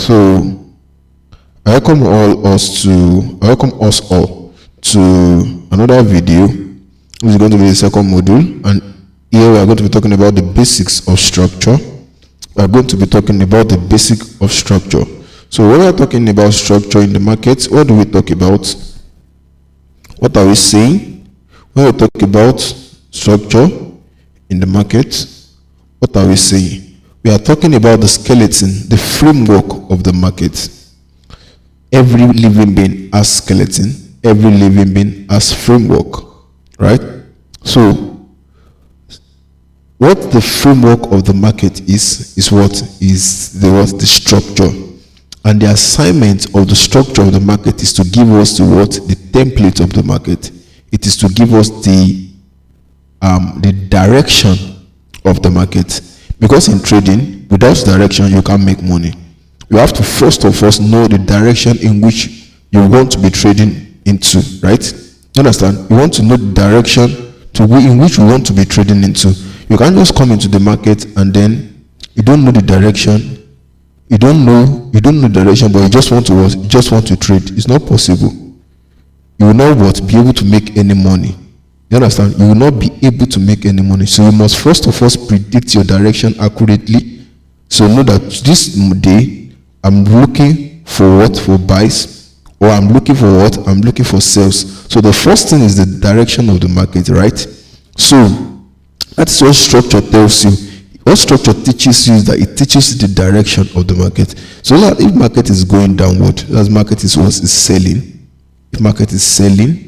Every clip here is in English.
So I welcome us all to another video. This is going to be the second module, and here we are going to be talking about the basics of structure. We are going to be talking about the basic of structure. So when we are talking about structure in the market, what do we talk about? What are we saying? When we talk about structure in the market, what are we saying? We are talking about the skeleton, the framework of the market. Every living being has skeleton. Every living being has framework, right? So what the framework of the market is the structure. And the assignment of the structure of the market is to give us the template of the market. It is to give us the direction of the market. Because in trading, without direction, you can't make money. You have to first of all know the direction in which you want to be trading into, right? You understand? You want to know the direction in which you want to be trading into. You can't just come into the market and then you don't know the direction. You don't know the direction, but you just want to trade. It's not possible. You will not be able to make any money. You understand? You will not be able to make any money. So you must first of all predict your direction accurately. So know that this day I'm looking for what? For buys, or I'm looking for what? I'm looking for sales. So the first thing is the direction of the market, right? So that's what structure tells you. What structure teaches you is that it teaches you the direction of the market. So that if market is going downward, that market is what is selling. If market is selling,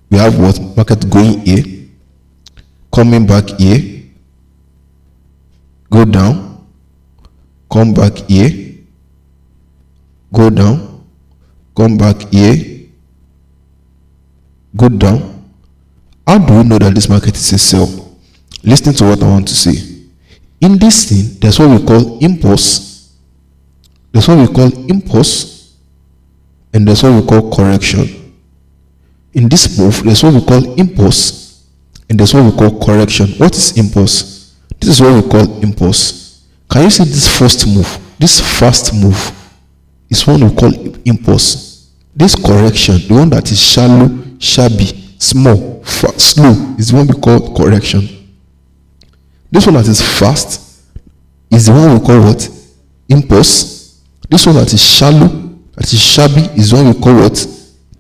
we have what? Market going here, coming back here, go down, come back here, go down, come back here, go down. How do we know that this market is a sell? Listen to what I want to say. In this thing, there's what we call impulse. There's what we call impulse, and there's what we call correction. In this move, there's what we call impulse, and there's what we call correction. What is impulse? This is what we call impulse. Can you see this first move? This first move is what we call impulse. This correction, the one that is shallow, shabby, small, slow, is the one we call correction. This one that is fast is the one we call what? Impulse. This one that is shallow, that is shabby, is the one we call what?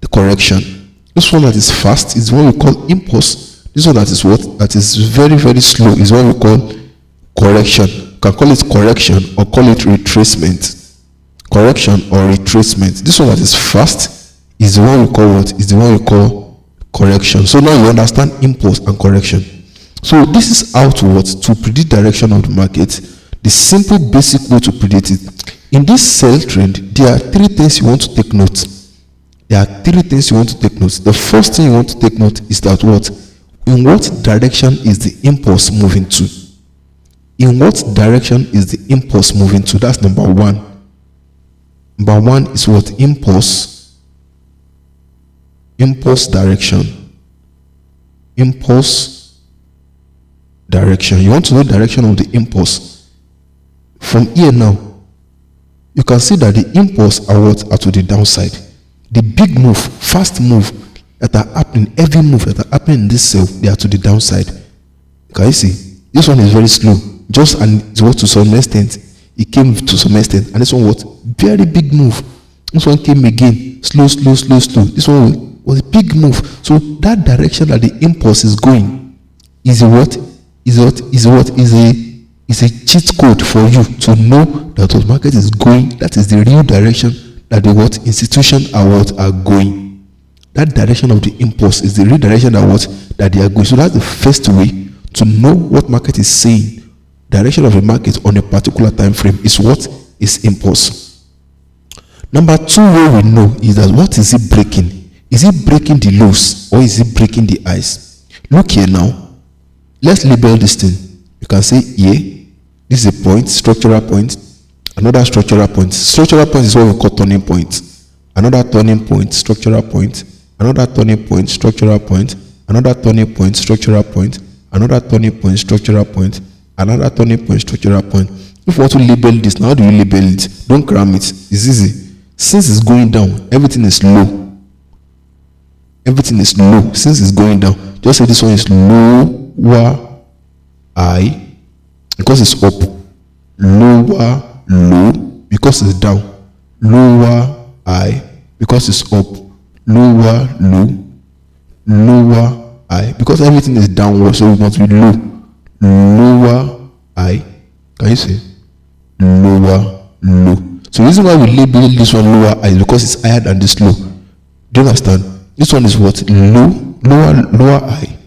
The correction. This one that is fast is the one we call impulse. This one that is what? That is very, very slow is what we call correction. You can call it correction or call it retracement. Correction or retracement. This one that is fast is the one we call what? Is the one we call correction. So now you understand impulse and correction. So this is how to predict direction of the market. The simple basic way to predict it. In this sell trend, there are three things you want to take note. There are three things you want to take note. The first thing you want to take note is that what? In what direction is the impulse moving to? In what direction is the impulse moving to? That's number one. Number one is what? Impulse. Impulse direction. Impulse direction. You want to know the direction of the impulse. From here now, you can see that the impulse are to the downside. The big move, fast move that are happening, every move that are happening in this sell, they are to the downside. Can you see? This one is very slow. Just and it was to some extent. It came to some extent, and this one was very big move. This one came again, slow. This one was a big move. So that direction that the impulse is going is a cheat code for you to know that the market is going. That is the real direction that the institution are going. That direction of the impulse is the real direction that they are going. So that's the first way to know what market is saying. Direction of the market on a particular time frame is what is impulse. Number two way we know is that what is it breaking? Is it breaking the lows or is it breaking the highs? Look here now. Let's label this thing. You can say here, this is a point, structural point, another structural point. Structural point is what we call turning point. Another turning point, structural point, another turning point, structural point, another turning point, structural point, another turning point, structural point, another turning point, structural point. If you want to label this, now how do you label it? Don't cram it. It's easy. Since it's going down, everything is low. Everything is low. Since it's going down, just say this one is lower high because it's up. Lower low because it's down. Lower high because it's up. Lower low. Lower high because everything is downward, so it must be low. Lower high. Can you see? Lower low. So the reason why we label this one lower high is because it's higher than this low. Do you understand? This one is what? Lower high.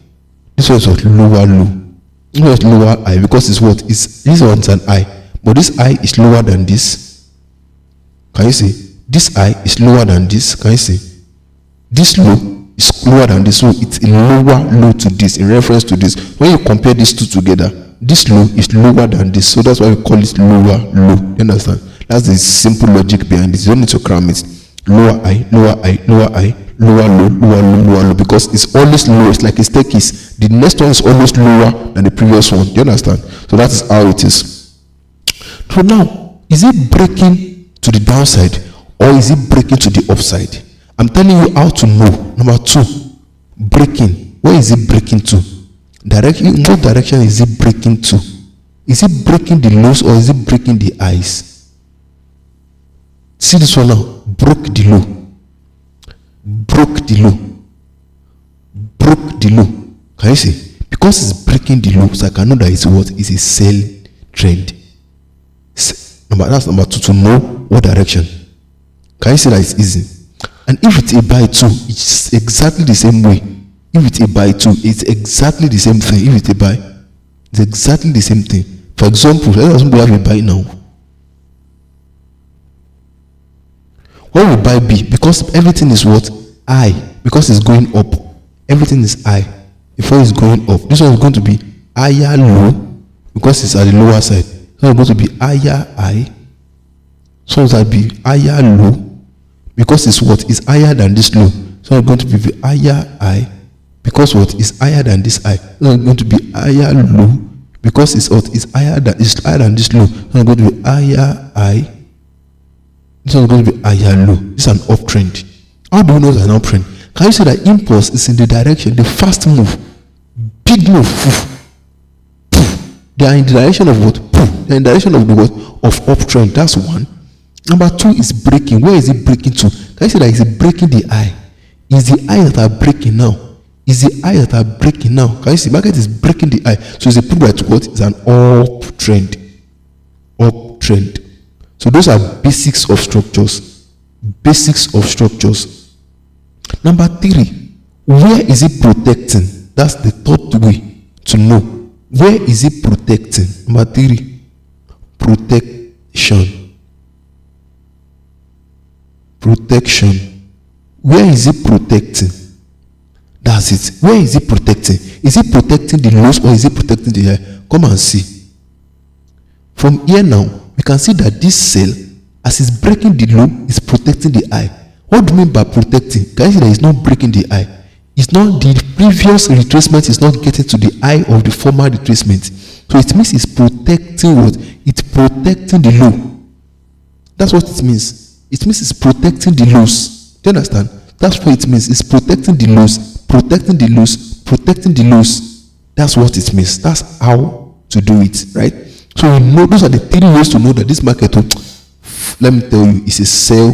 This one is what? Lower low. This one is lower high because it's what? This one's an high, but this high is lower than this. Can you see? This high is lower than this. Can you see? This low is lower than this, so it's a lower low to this in reference to this. When you compare these two together, this low is lower than this, so that's why we call it lower low. You understand? That's the simple logic behind it. You don't need to cram it. Lower high, lower high, lower high, lower low, lower low, lower low, because it's always low. It's like a staircase. The next one is always lower than the previous one. Do you understand? So that is how it is. So now, is it breaking to the downside or is it breaking to the upside? I'm telling you how to know. Number two, breaking. Where is it breaking to? In what direction is it breaking to? Is it breaking the lows or is it breaking the highs? See this one now. Broke the low. Broke the low. Broke the low. Can you see? Because it's breaking the low, so I can know that it's what? It's a sell trend. That's number two, to know what direction. Can you see that it's easy? And if it's a buy too, it's exactly the same way. If it's a buy too, it's exactly the same thing. If it's a buy, it's exactly the same thing. For example, let us have a buy now. When we buy B, because everything is what? High. Because it's going up. Everything is high. Before it's going up. This one is going to be higher low because it's at the lower side. So it's going to be higher high. So it's going to be higher low because it's what? It's higher than this low. So it's going to be higher high because what? It's higher than this high. So it's going to be higher low because it's what? It's higher than this low. So it's going to be higher high. This one is going to be higher low. This is an uptrend. How do we know it's an uptrend? Can you say that impulse is in the direction, the fast move, big move? They are in the direction of what? They are in the direction of the what? Of uptrend. That's one. Number two is breaking. Where is it breaking to? Can you say that it's breaking the eye? Is the eye that are breaking now? Is the eye that are breaking now? Can you see? Market is breaking the eye. So it's a proof that what? It's an uptrend. Uptrend. So those are basics of structures. Basics of structures. Number three, where is it protecting? That's the third way to know. Where is it protecting? Number three, protection. Protection. Where is it protecting? That's it. Where is it protecting? Is it protecting the lows or is it protecting the high? Come and see. From here now, we can see that this cell, as it's breaking the low, is protecting the high. What do you mean by protecting? Can you see that it's not breaking the high? It's not, the previous retracement is not getting to the high of the former retracement. So it means it's protecting what? It's protecting the low. That's what it means. It means it's protecting the lows. Do you understand? That's what it means. It's protecting the lows, protecting the lows, protecting the lows. That's what it means. That's how to do it, right? So we know those are the three ways to know that this market, let me tell you, is a sell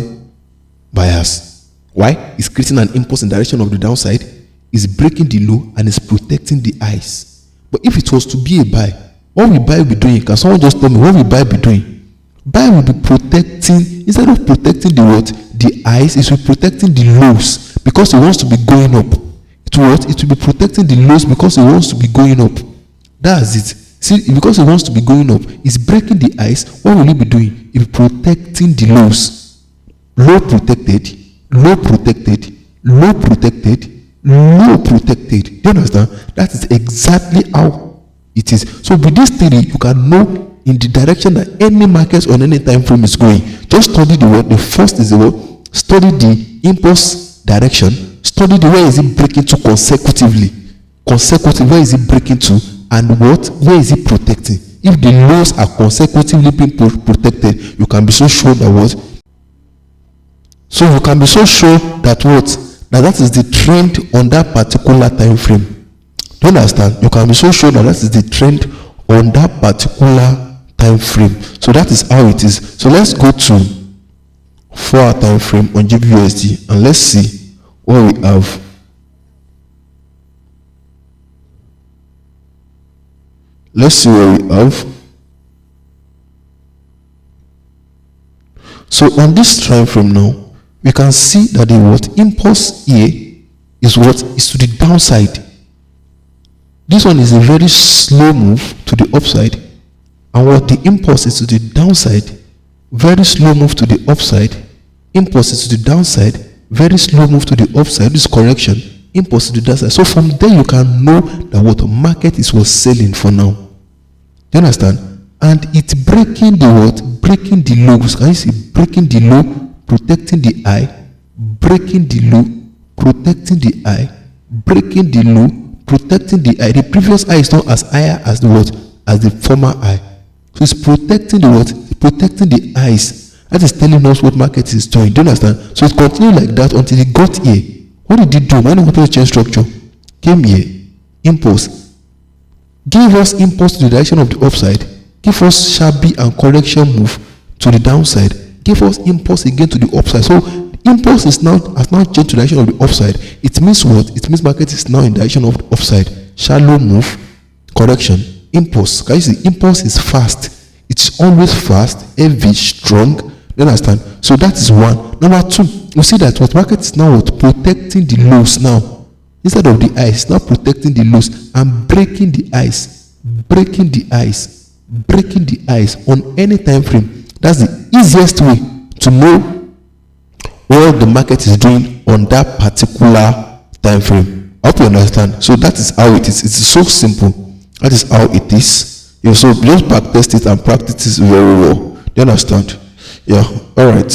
bias. Why? It's creating an impulse in the direction of the downside, it's breaking the low, and it's protecting the highs. But if it was to be a buy, what will buy be doing? Can someone just tell me what will buy be doing? Buy will be protecting, instead of protecting the what? The highs, it will be protecting the lows because it wants to be going up. It will be protecting the lows because it wants to be going up. That's it. See, because it wants to be going up, it's breaking the highs. What will it be doing? It will be protecting the lows. Low protected, low protected, low protected, low protected. Do you understand? That is exactly how it is. So with this theory, you can know in the direction that any market on any time frame is going. Just study the word. The first is the word. Study the impulse direction. Study the where is it breaking to consecutively. Consecutive, where is it breaking to? And what? Where is it protecting? if the lows are consecutively being protected, you can be so sure that what? So you can be so sure that what? That is the trend on that particular time frame. Do you understand? You can be so sure that is the trend on that particular time frame. So that is how it is. So let's go to 4-hour time frame on GBUSD and let's see what we have. Let's see what we have. So on this time frame now, we can see that the what impulse here is what is to the downside. This one is a very slow move to the upside, and what the impulse is to the downside, very slow move to the upside. Impulse is to the downside, very slow move to the upside. This correction, impulse to the downside. So from there you can know that what market is was selling for now. Do you understand? And it's breaking the what? Breaking the lows. Can you see? Breaking the low, protecting the high, breaking the low, protecting the high, breaking the low, protecting the high. The previous high is not as higher as the what? As the former high. So it's protecting the what? Protecting the highs. That is telling us what market is doing. Do you understand? So it continued like that until it got here. What did it do? When it wanted to change structure, came here, impulse, gave us impulse to the direction of the upside, give us shabby and correction move to the downside, give us impulse again to the upside. So impulse has now changed to the direction of the upside. It means what? It means market is now in the direction of the upside. Shallow move, correction, impulse. Can you see? Impulse is fast. It's always fast, heavy, strong. You understand? So that is one. Number two, you see that what market is now what? Protecting the lows now. Instead of the highs, now protecting the lows and breaking the highs, breaking the highs, breaking the highs on any time frame. That's the easiest way to know what the market is doing on that particular time frame. I hope you understand. So that is how it is. It's so simple. That is how it is. So just back test it and practice it very well. Do you understand? Yeah. All right.